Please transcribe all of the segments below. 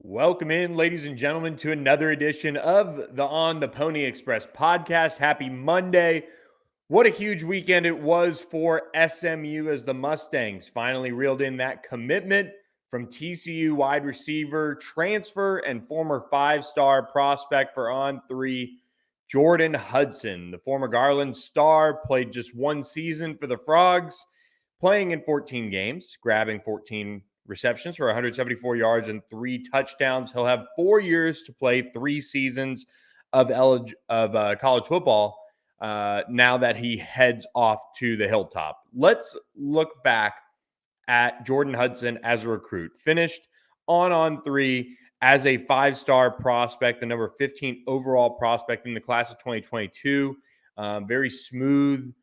Welcome in, ladies and gentlemen, to another edition of the On the Pony Express podcast. Happy Monday. What a huge weekend it was for SMU as the Mustangs finally reeled in that commitment from TCU wide receiver, transfer, and former five-star prospect for On3, Jordan Hudson. The former Garland star played just one season for the Frogs, playing in 14 games, grabbing 14 receptions for 174 yards and 3 touchdowns. He'll have 4 years to play 3 seasons of college football now that he heads off to the hilltop. Let's look back at Jordan Hudson as a recruit. Finished on 3 as a five-star prospect, the number 15 overall prospect in the class of 2022. Very smooth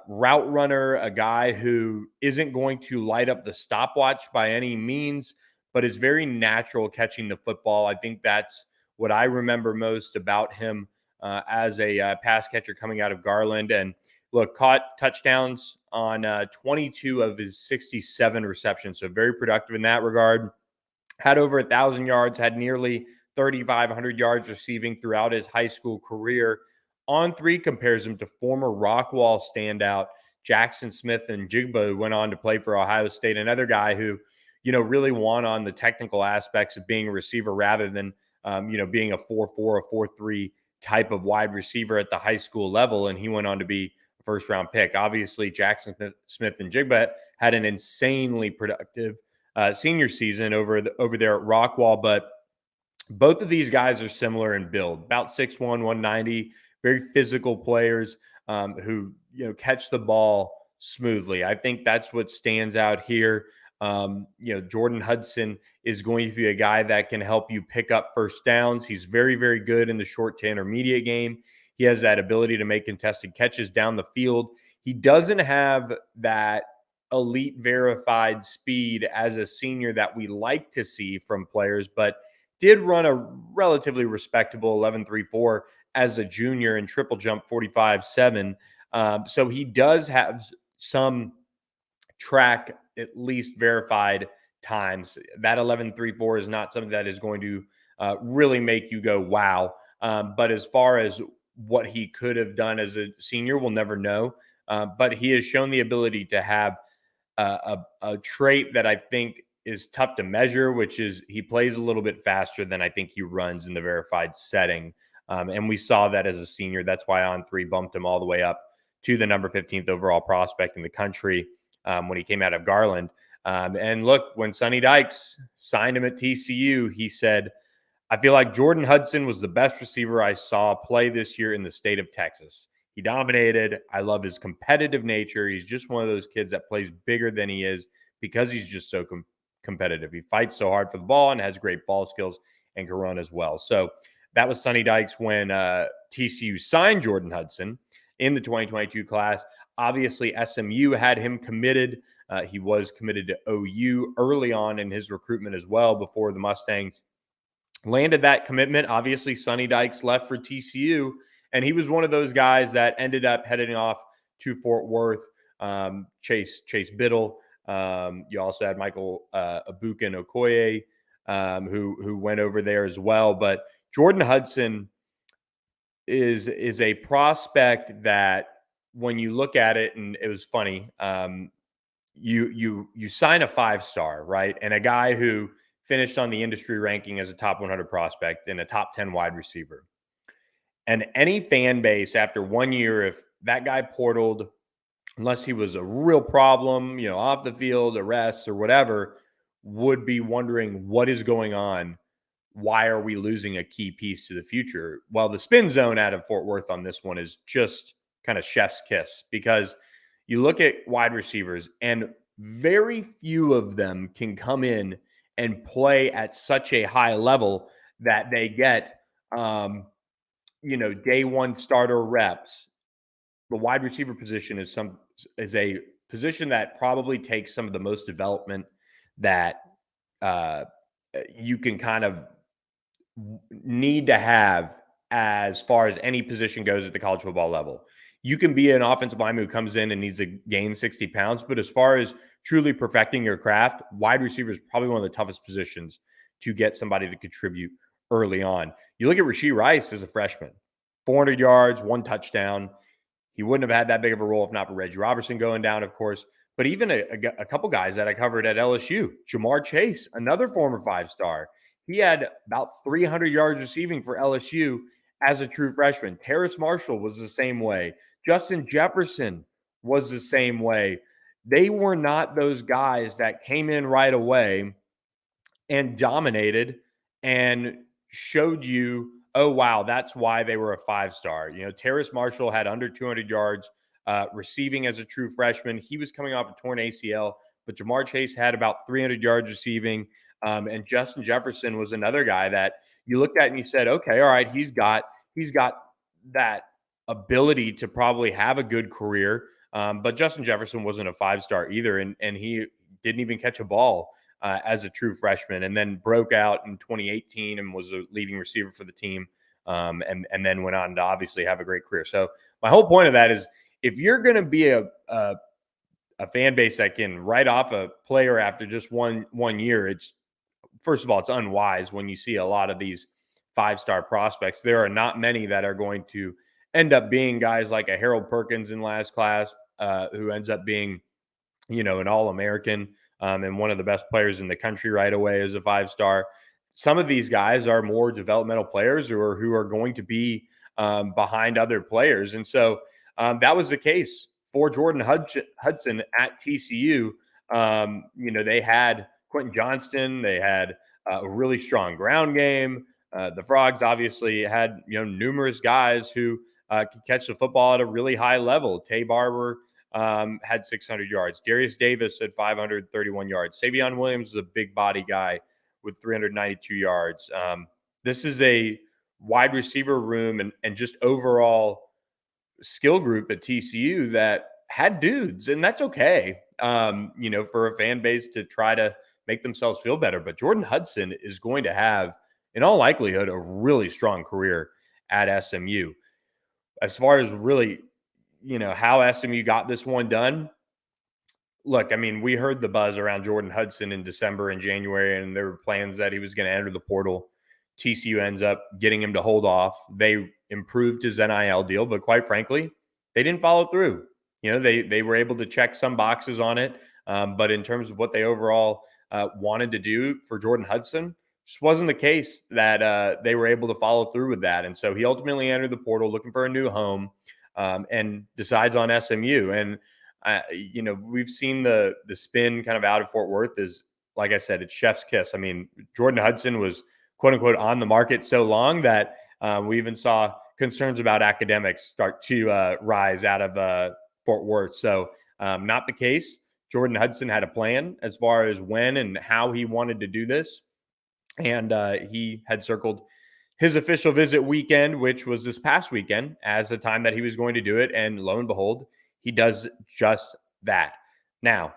route runner, a guy who isn't going to light up the stopwatch by any means, but is very natural catching the football. I think that's what I remember most about him as a pass catcher coming out of Garland. And look, caught touchdowns on 22 of his 67 receptions, so very productive in that regard. Had over 1,000 yards, had nearly 3,500 yards receiving throughout his high school career. On3 compares him to former Rockwall standout Jackson Smith and Jigba, who went on to play for Ohio State. Another guy who, really won on the technical aspects of being a receiver rather than, being a 4-4, a 4-3 type of wide receiver at the high school level. And he went on to be a first-round pick. Obviously, Jackson Smith and Jigba had an insanely productive senior season over there at Rockwall, but both of these guys are similar in build, about 6'1", 190, very physical players who catch the ball smoothly. I think that's what stands out here. Jordan Hudson is going to be a guy that can help you pick up first downs. He's very, very good in the short to intermediate game. He has that ability to make contested catches down the field. He doesn't have that elite verified speed as a senior that we like to see from players, but did run a relatively respectable 11.34 as a junior and triple jump 45.7. So he does have some track, at least verified times. That 11.34 is not something that is going to really make you go, wow. But as far as what he could have done as a senior, we'll never know. But he has shown the ability to have a trait that I think is tough to measure, which is he plays a little bit faster than I think he runs in the verified setting. And we saw that as a senior. That's why On3 bumped him all the way up to the number 15th overall prospect in the country when he came out of Garland. And look, when Sonny Dykes signed him at TCU, he said, "I feel like Jordan Hudson was the best receiver I saw play this year in the state of Texas. He dominated. I love his competitive nature. He's just one of those kids that plays bigger than he is because he's just so competitive. He fights so hard for the ball and has great ball skills and can run as well." So that was Sonny Dykes when TCU signed Jordan Hudson in the 2022 class. Obviously, SMU had him committed. He was committed to OU early on in his recruitment as well before the Mustangs landed that commitment. Obviously, Sonny Dykes left for TCU, and he was one of those guys that ended up heading off to Fort Worth. Chase Biddle. You also had Michael Abukin Okoye, who went over there as well. But Jordan Hudson is a prospect that when you look at it, and it was funny, you sign a five-star, right? And a guy who finished on the industry ranking as a top 100 prospect and a top 10 wide receiver. And any fan base after 1 year, if that guy portaled, unless he was a real problem, off the field, arrests or whatever, would be wondering what is going on. Why are we losing a key piece to the future? Well, the spin zone out of Fort Worth on this one is just kind of chef's kiss, because you look at wide receivers and very few of them can come in and play at such a high level that they get, day one starter reps. The wide receiver position is a position that probably takes some of the most development that you can kind of need to have as far as any position goes at the college football level. you can be an offensive lineman who comes in and needs to gain 60 pounds. But as far as truly perfecting your craft, wide receiver is probably one of the toughest positions to get somebody to contribute early on. You look at Rashee Rice as a freshman, 400 yards, 1 touchdown. He wouldn't have had that big of a role if not for Reggie Robertson going down, of course. But even a couple guys that I covered at LSU, Jamar Chase, another former 5-star, he had about 300 yards receiving for LSU as a true freshman. Terrace Marshall was the same way. Justin Jefferson was the same way. They were not those guys that came in right away and dominated and showed you, oh, wow, that's why they were a 5-star. Terrace Marshall had under 200 yards receiving as a true freshman. He was coming off a torn ACL, but Jamar Chase had about 300 yards receiving. And Justin Jefferson was another guy that you looked at and you said, okay, all right, he's got that ability to probably have a good career. But Justin Jefferson wasn't a 5-star either. And he didn't even catch a ball as a true freshman, and then broke out in 2018 and was a leading receiver for the team, and then went on to obviously have a great career. So my whole point of that is, if you're going to be a fan base that can write off a player after just one year, it's, first of all, it's unwise when you see a lot of these 5-star prospects. There are not many that are going to end up being guys like a Harold Perkins in last class, who ends up being, an All-American, and one of the best players in the country right away as a 5-star. Some of these guys are more developmental players who are going to be behind other players. And so that was the case for Jordan Hudson at TCU. They had Quentin Johnston. They had a really strong ground game. The Frogs obviously had, numerous guys who could catch the football at a really high level. Tay Barber had 600 yards. Darius Davis had 531 yards. Savion Williams is a big body guy with 392 yards. This is a wide receiver room and just overall skill group at TCU that had dudes, and that's okay, for a fan base to try to make themselves feel better. But Jordan Hudson is going to have, in all likelihood, a really strong career at SMU. As far as really, how SMU got this one done, look, I mean, we heard the buzz around Jordan Hudson in December and January, and there were plans that he was going to enter the portal. TCU ends up getting him to hold off. They improved his NIL deal, but quite frankly, they didn't follow through. They were able to check some boxes on it, but in terms of what they overall wanted to do for Jordan Hudson, just wasn't the case that they were able to follow through with that. And so he ultimately entered the portal looking for a new home, and decides on SMU. And we've seen the spin kind of out of Fort Worth is, like I said, it's chef's kiss. I mean, Jordan Hudson was quote unquote on the market so long that we even saw concerns about academics start to rise out of Fort Worth. So not the case. Jordan Hudson had a plan as far as when and how he wanted to do this. And he had circled his official visit weekend, which was this past weekend, as the time that he was going to do it. And lo and behold, he does just that. Now,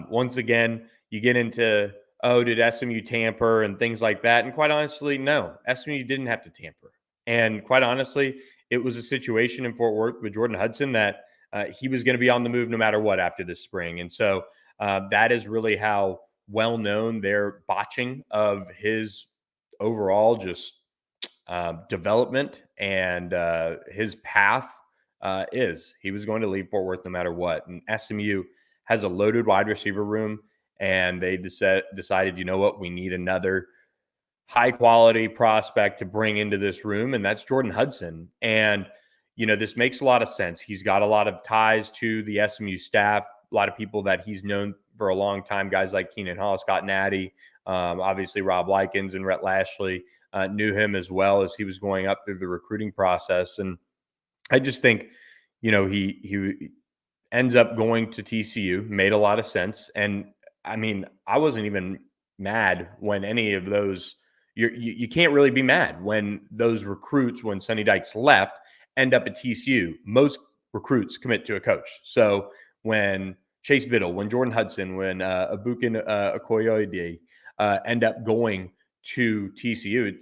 once again, you get into, oh, did SMU tamper and things like that? And quite honestly, no, SMU didn't have to tamper. And quite honestly, it was a situation in Fort Worth with Jordan Hudson that he was going to be on the move no matter what after this spring. And so that is really how well known their botching of his overall just development and his path is. He was going to leave Fort Worth no matter what. And SMU has a loaded wide receiver room, and they decided, you know what, we need another high quality prospect to bring into this room, and that's Jordan Hudson. And this makes a lot of sense. He's got a lot of ties to the SMU staff, a lot of people that he's known for a long time, guys like Keenan Hall, Scott Natty, obviously Rob Likens and Rhett Lashley knew him as well as he was going up through the recruiting process. And I just think, he ends up going to TCU, made a lot of sense. And I mean, I wasn't even mad when any of those, you can't really be mad when those recruits, when Sonny Dykes left, end up at TCU. Most recruits commit to a coach. So when Chase Biddle, when Jordan Hudson, when Abukin Okoyoide end up going to TCU,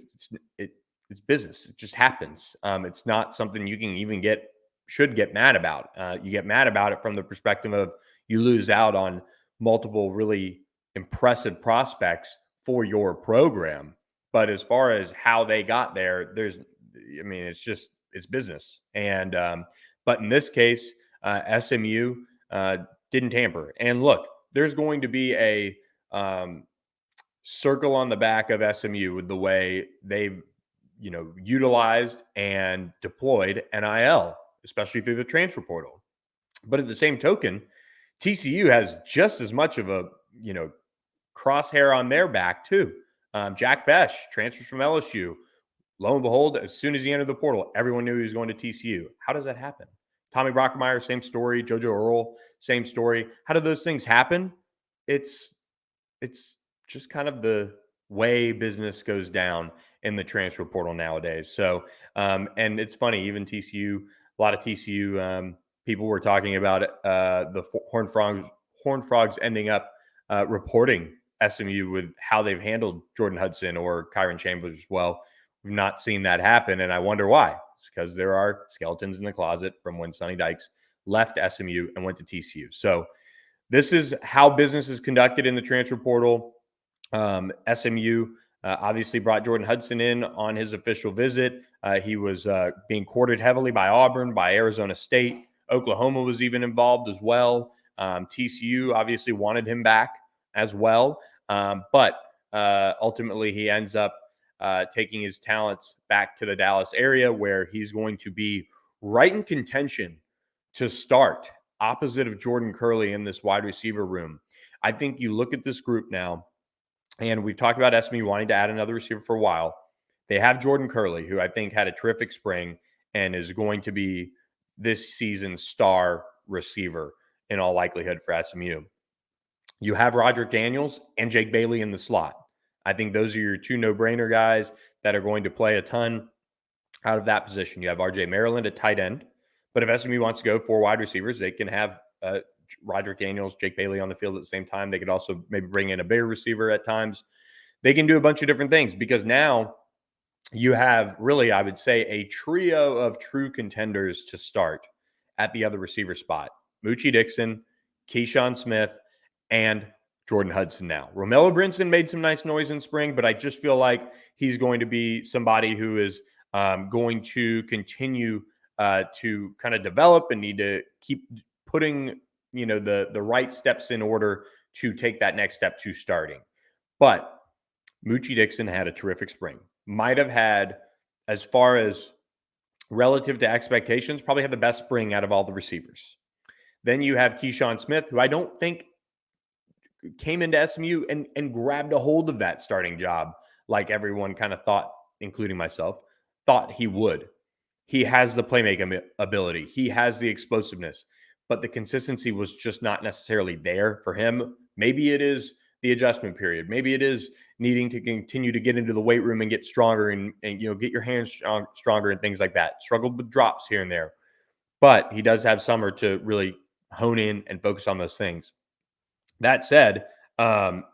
it's business. It just happens. It's not something you can even get should get mad about. You get mad about it from the perspective of you lose out on multiple really impressive prospects for your program. But as far as how they got there, it's business. And but in this case, SMU didn't tamper. And look, there's going to be a circle on the back of SMU with the way they've utilized and deployed NIL, especially through the transfer portal. But at the same token, TCU has just as much of a crosshair on their back too. Jack Besh transfers from LSU. Lo and behold, as soon as he entered the portal, everyone knew he was going to TCU. How does that happen? Tommy Brockermeyer, same story. JoJo Earl, same story. How do those things happen? It's just kind of the way business goes down in the transfer portal nowadays. So, and it's funny, even TCU, a lot of TCU people were talking about the Horned Frogs ending up reporting SMU with how they've handled Jordan Hudson or Kyron Chambers as well. We've not seen that happen, and I wonder why. It's because there are skeletons in the closet from when Sonny Dykes left SMU and went to TCU. So this is how business is conducted in the transfer portal. SMU obviously brought Jordan Hudson in on his official visit. He was being courted heavily by Auburn, by Arizona State. Oklahoma was even involved as well. TCU obviously wanted him back as well. But ultimately, he ends up taking his talents back to the Dallas area, where he's going to be right in contention to start opposite of Jordan Curley in this wide receiver room. I think you look at this group now, and we've talked about SMU wanting to add another receiver for a while. They have Jordan Curley, who I think had a terrific spring and is going to be this season's star receiver in all likelihood for SMU. You have Roderick Daniels and Jake Bailey in the slot. I think those are your two no-brainer guys that are going to play a ton out of that position. You have RJ Maryland at tight end, but if SMU wants to go 4 wide receivers, they can have Roderick Daniels, Jake Bailey on the field at the same time. They could also maybe bring in a bigger receiver at times. They can do a bunch of different things because now you have really, I would say, a trio of true contenders to start at the other receiver spot. Moochie Dixon, Keyshawn Smith, and Jordan Hudson now. Romello Brinson made some nice noise in spring, but I just feel like he's going to be somebody who is going to continue to kind of develop and need to keep putting the right steps in order to take that next step to starting. But Moochie Dixon had a terrific spring. Might have had, as far as relative to expectations, probably had the best spring out of all the receivers. Then you have Keyshawn Smith, who I don't think came into SMU and grabbed a hold of that starting job like everyone kind of thought, including myself, thought he would. He has the playmaking ability. He has the explosiveness, but the consistency was just not necessarily there for him. Maybe it is the adjustment period. Maybe it is needing to continue to get into the weight room and get stronger and get your hands stronger and things like that. Struggled with drops here and there, but he does have summer to really hone in and focus on those things. That said,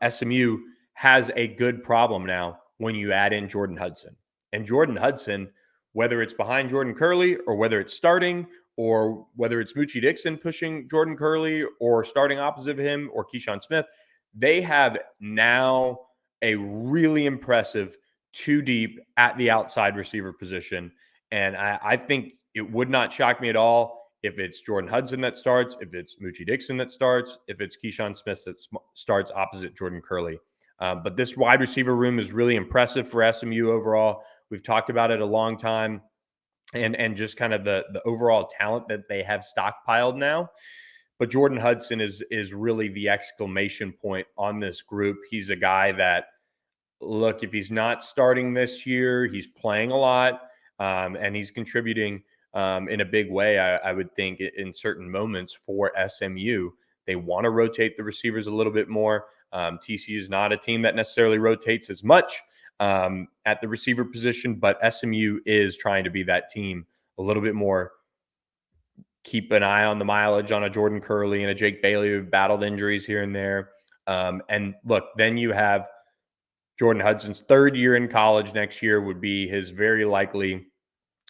SMU has a good problem now when you add in Jordan Hudson. And Jordan Hudson, whether it's behind Jordan Curley or whether it's starting or whether it's Moochie Dixon pushing Jordan Curley or starting opposite of him or Keyshawn Smith, they have now a really impressive 2 deep at the outside receiver position. And I think it would not shock me at all if it's Jordan Hudson that starts, if it's Moochie Dixon that starts, if it's Keyshawn Smith that starts opposite Jordan Curley. But this wide receiver room is really impressive for SMU overall. We've talked about it a long time, and just kind of the overall talent that they have stockpiled now. But Jordan Hudson is really the exclamation point on this group. He's a guy that, look, if he's not starting this year, he's playing a lot, and he's contributing in a big way, I would think, in certain moments for SMU. They want to rotate the receivers a little bit more. TCU is not a team that necessarily rotates as much at the receiver position, but SMU is trying to be that team a little bit more. Keep an eye on the mileage on a Jordan Curley and a Jake Bailey who've battled injuries here and there. And look, then you have Jordan Hudson's 3rd year in college next year would be his very likely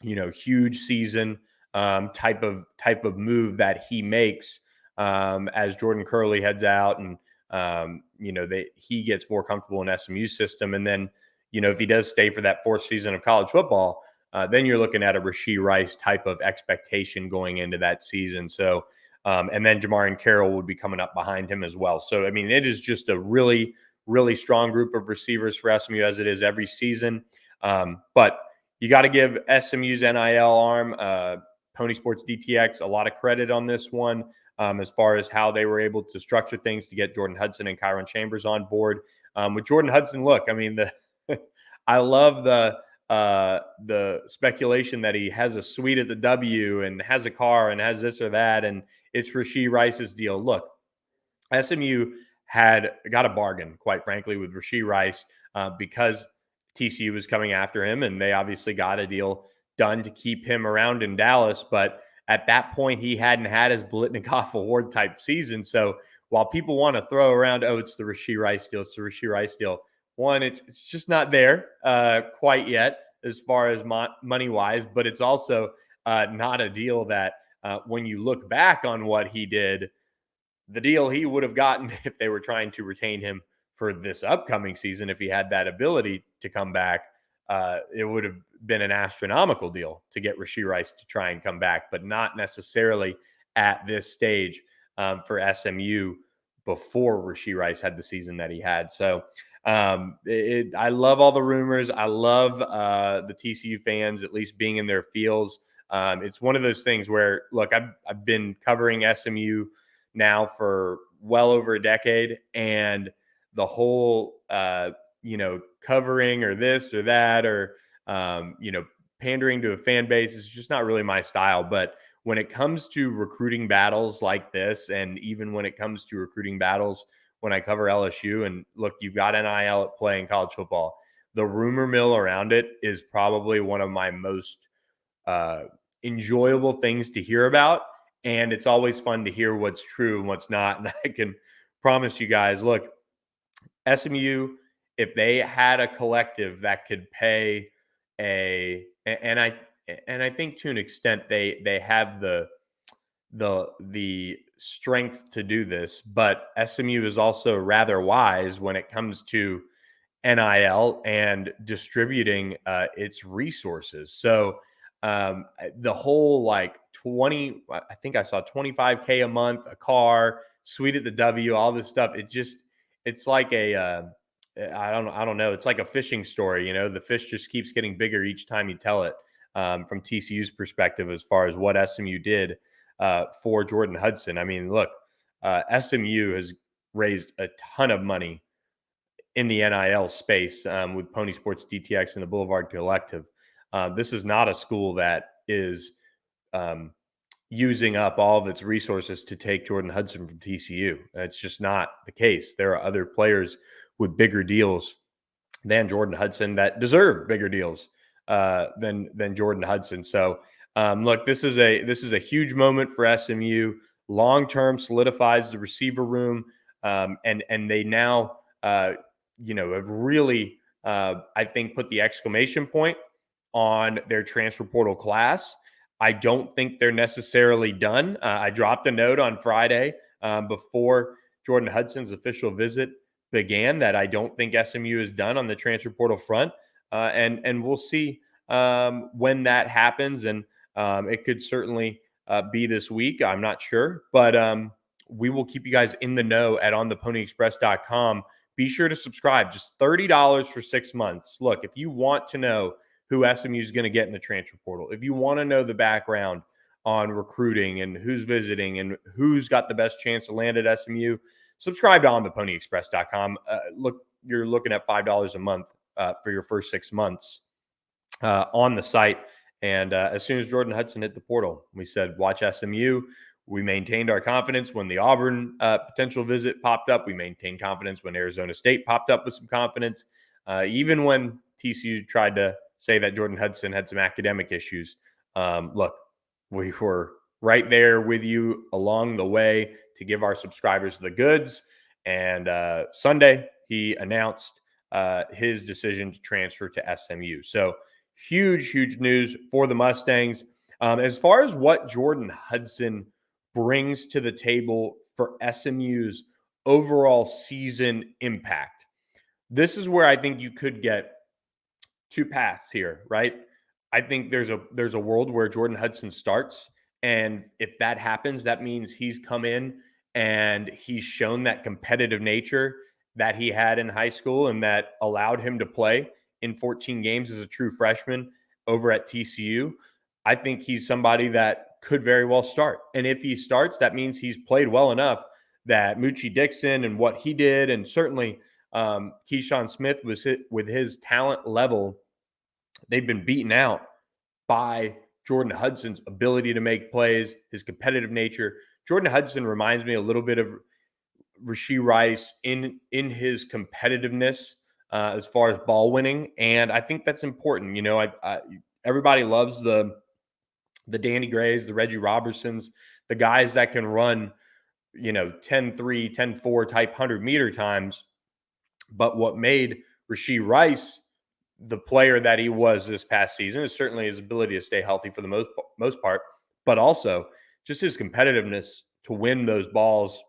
huge season type of move that he makes as Jordan Curley heads out, and he gets more comfortable in SMU system. And then if he does stay for that fourth season of college football, then you're looking at a Rashee Rice type of expectation going into that season. So and then Jamarian Carroll would be coming up behind him as well. So I mean, it is just a really, really strong group of receivers for SMU, as it is every season. But you got to give SMU's NIL arm, Pony Sports DTX, a lot of credit on this one, as far as how they were able to structure things to get Jordan Hudson and Kyron Chambers on board. With Jordan Hudson, look, I mean, I love the speculation that he has a suite at the W and has a car and has this or that, and it's Rashee Rice's deal. Look, SMU got a bargain, quite frankly, with Rashee Rice because TCU was coming after him, and they obviously got a deal done to keep him around in Dallas. But at that point, he hadn't had his Blitnikoff Award type season. So while people want to throw around, oh, it's the Rashee Rice deal, it's the Rashee Rice deal. One, it's just not there quite yet as far as money wise, but it's also not a deal that when you look back on what he did, the deal he would have gotten if they were trying to retain him for this upcoming season, if he had that ability to come back, it would have been an astronomical deal to get Rashee Rice to try and come back, but not necessarily at this stage for SMU before Rashee Rice had the season that he had. So I love all the rumors. I love the TCU fans at least being in their feels. It's one of those things where, look, I've been covering SMU now for well over a decade, and the whole covering or this or that or pandering to a fan base is just not really my style. But when it comes to recruiting battles like this, and even when it comes to recruiting battles when I cover LSU, and look, you've got NIL at play in college football, the rumor mill around it is probably one of my most enjoyable things to hear about. And it's always fun to hear what's true and what's not. And I can promise you guys, look, SMU, if they had a collective that could pay and I think to an extent they have the strength to do this, but SMU is also rather wise when it comes to NIL and distributing its resources. So the whole 20, I think I saw 25K a month, a car, suite at the W, all this stuff. It's like I don't know. It's like a fishing story. The fish just keeps getting bigger each time you tell it. From TCU's perspective, as far as what SMU did for Jordan Hudson. I mean, look, SMU has raised a ton of money in the NIL space with Pony Sports DTX and the Boulevard Collective. This is not a school that is using up all of its resources to take Jordan Hudson from TCU. It's just not the case. There are other players with bigger deals than Jordan Hudson that deserve bigger deals than Jordan Hudson. So look, this is a huge moment for SMU. Long term solidifies the receiver room, and they now have really I think put the exclamation point on their transfer portal class. I don't think they're necessarily done. I dropped a note on Friday before Jordan Hudson's official visit began that I don't think SMU is done on the transfer portal front, and we'll see when that happens. And it could certainly be this week. I'm not sure, but we will keep you guys in the know at ontheponyexpress.com. Be sure to subscribe. Just $30 for 6 months. Look, if you want to know who SMU is going to get in the transfer portal, if you want to know the background on recruiting and who's visiting and who's got the best chance to land at SMU, subscribe to ontheponyexpress.com. Look, you're looking at $5 a month for your first 6 months on the site. And as soon as Jordan Hudson hit the portal, we said, watch SMU. We maintained our confidence when the Auburn potential visit popped up. We maintained confidence when Arizona State popped up with some confidence. Even when TCU tried to say that Jordan Hudson had some academic issues. Look, we were right there with you along the way to give our subscribers the goods. And Sunday, he announced his decision to transfer to SMU. So huge, huge news for the Mustangs. As far as what Jordan Hudson brings to the table for SMU's overall season impact, this is where I think you could get two paths here, right? I think there's a world where Jordan Hudson starts, and if that happens, that means he's come in and he's shown that competitive nature that he had in high school and that allowed him to play in 14 games as a true freshman over at TCU. I think he's somebody that could very well start. And if he starts, that means he's played well enough that Moochie Dixon and what he did, and certainly Keyshawn Smith with his talent level, they've been beaten out by Jordan Hudson's ability to make plays, his competitive nature. Jordan Hudson reminds me a little bit of Rashee Rice in his competitiveness as far as ball winning, and I think that's important. Everybody loves the Danny Grays, the Reggie Robertsons, the guys that can run 10-3, 10-4 type 100-meter times. But what made Rashee Rice the player that he was this past season is certainly his ability to stay healthy for the most part, but also just his competitiveness to win those balls,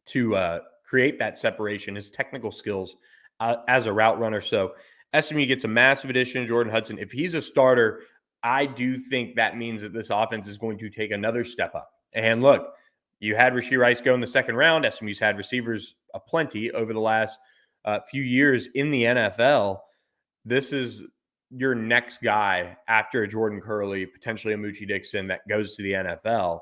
to create that separation, his technical skills as a route runner. So SMU gets a massive addition to Jordan Hudson. If he's a starter, I do think that means that this offense is going to take another step up. And look, you had Rashee Rice go in the second round. SMU's had receivers aplenty over the last few years in the NFL. This is your next guy after a Jordan Curley, potentially a Moochie Dixon that goes to the NFL.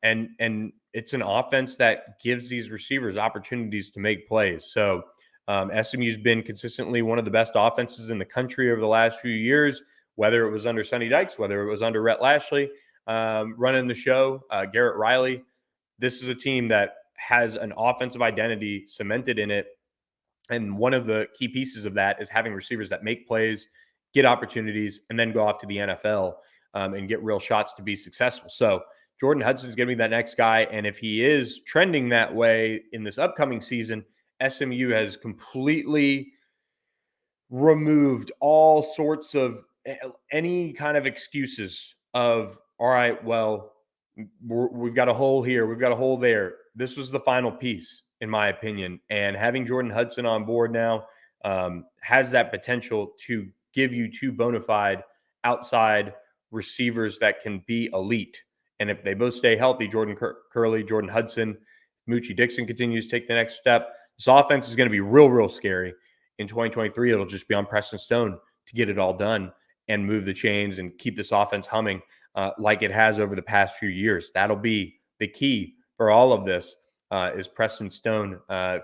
And it's an offense that gives these receivers opportunities to make plays. So SMU's been consistently one of the best offenses in the country over the last few years, whether it was under Sonny Dykes, whether it was under Rhett Lashley running the show, Garrett Riley. This is a team that has an offensive identity cemented in it. And one of the key pieces of that is having receivers that make plays, get opportunities, and then go off to the NFL and get real shots to be successful. So Jordan Hudson is going to be that next guy. And if he is trending that way in this upcoming season, SMU has completely removed all sorts of any kind of excuses of, all right, well, we've got a hole here, we've got a hole there. This was the final piece, in my opinion. And having Jordan Hudson on board now has that potential to give you two bona fide outside receivers that can be elite. And if they both stay healthy, Jordan Curley, Jordan Hudson, Moochie Dixon continues to take the next step, this offense is going to be real, real scary. In 2023, it'll just be on Preston Stone to get it all done and move the chains and keep this offense humming like it has over the past few years. That'll be the key for all of this is Preston Stone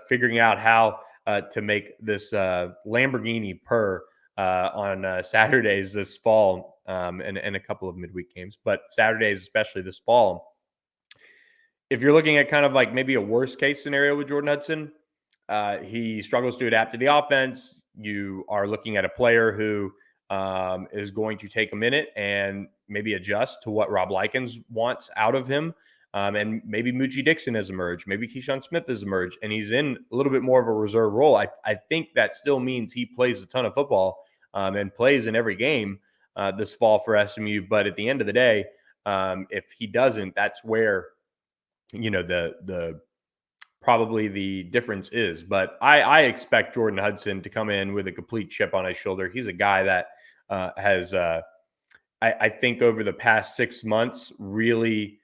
figuring out how to make this Lamborghini purr on Saturdays this fall and a couple of midweek games, but Saturdays, especially this fall. If you're looking at kind of like maybe a worst case scenario with Jordan Hudson, he struggles to adapt to the offense. You are looking at a player who is going to take a minute and maybe adjust to what Rob Likens wants out of him. And maybe Moochie Dixon has emerged. Maybe Keyshawn Smith has emerged, and he's in a little bit more of a reserve role. I think that still means he plays a ton of football and plays in every game this fall for SMU. But at the end of the day, if he doesn't, that's where the probably the difference is. But I expect Jordan Hudson to come in with a complete chip on his shoulder. He's a guy that has, I think, over the past 6 months, really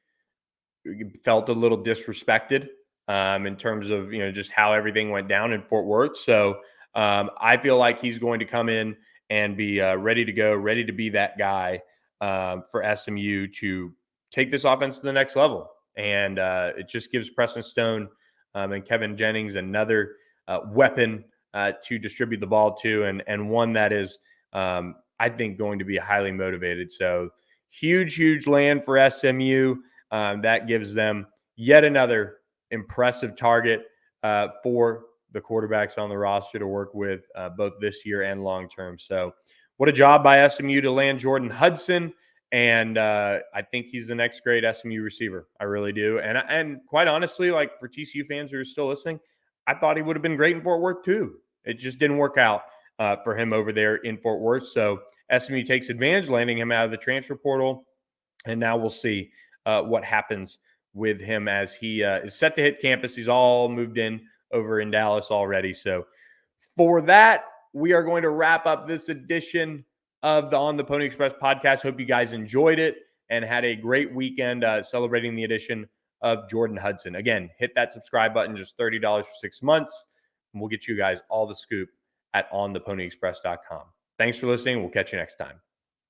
felt a little disrespected in terms of just how everything went down in Fort Worth. So I feel like he's going to come in and be ready to go, ready to be that guy for SMU to take this offense to the next level. And it just gives Preston Stone and Kevin Jennings another weapon to distribute the ball to, and one that is, I think, going to be highly motivated. So huge land for SMU. That gives them yet another impressive target for the quarterbacks on the roster to work with both this year and long term. So what a job by SMU to land Jordan Hudson. And I think he's the next great SMU receiver. I really do. And quite honestly, like for TCU fans who are still listening, I thought he would have been great in Fort Worth too. It just didn't work out for him over there in Fort Worth. So SMU takes advantage, landing him out of the transfer portal. And now we'll see what happens with him as he is set to hit campus. He's all moved in over in Dallas already. So for that, we are going to wrap up this edition of the On the Pony Express podcast. Hope you guys enjoyed it and had a great weekend celebrating the addition of Jordan Hudson. Again, hit that subscribe button, just $30 for 6 months, and we'll get you guys all the scoop at ontheponyexpress.com. Thanks for listening. We'll catch you next time.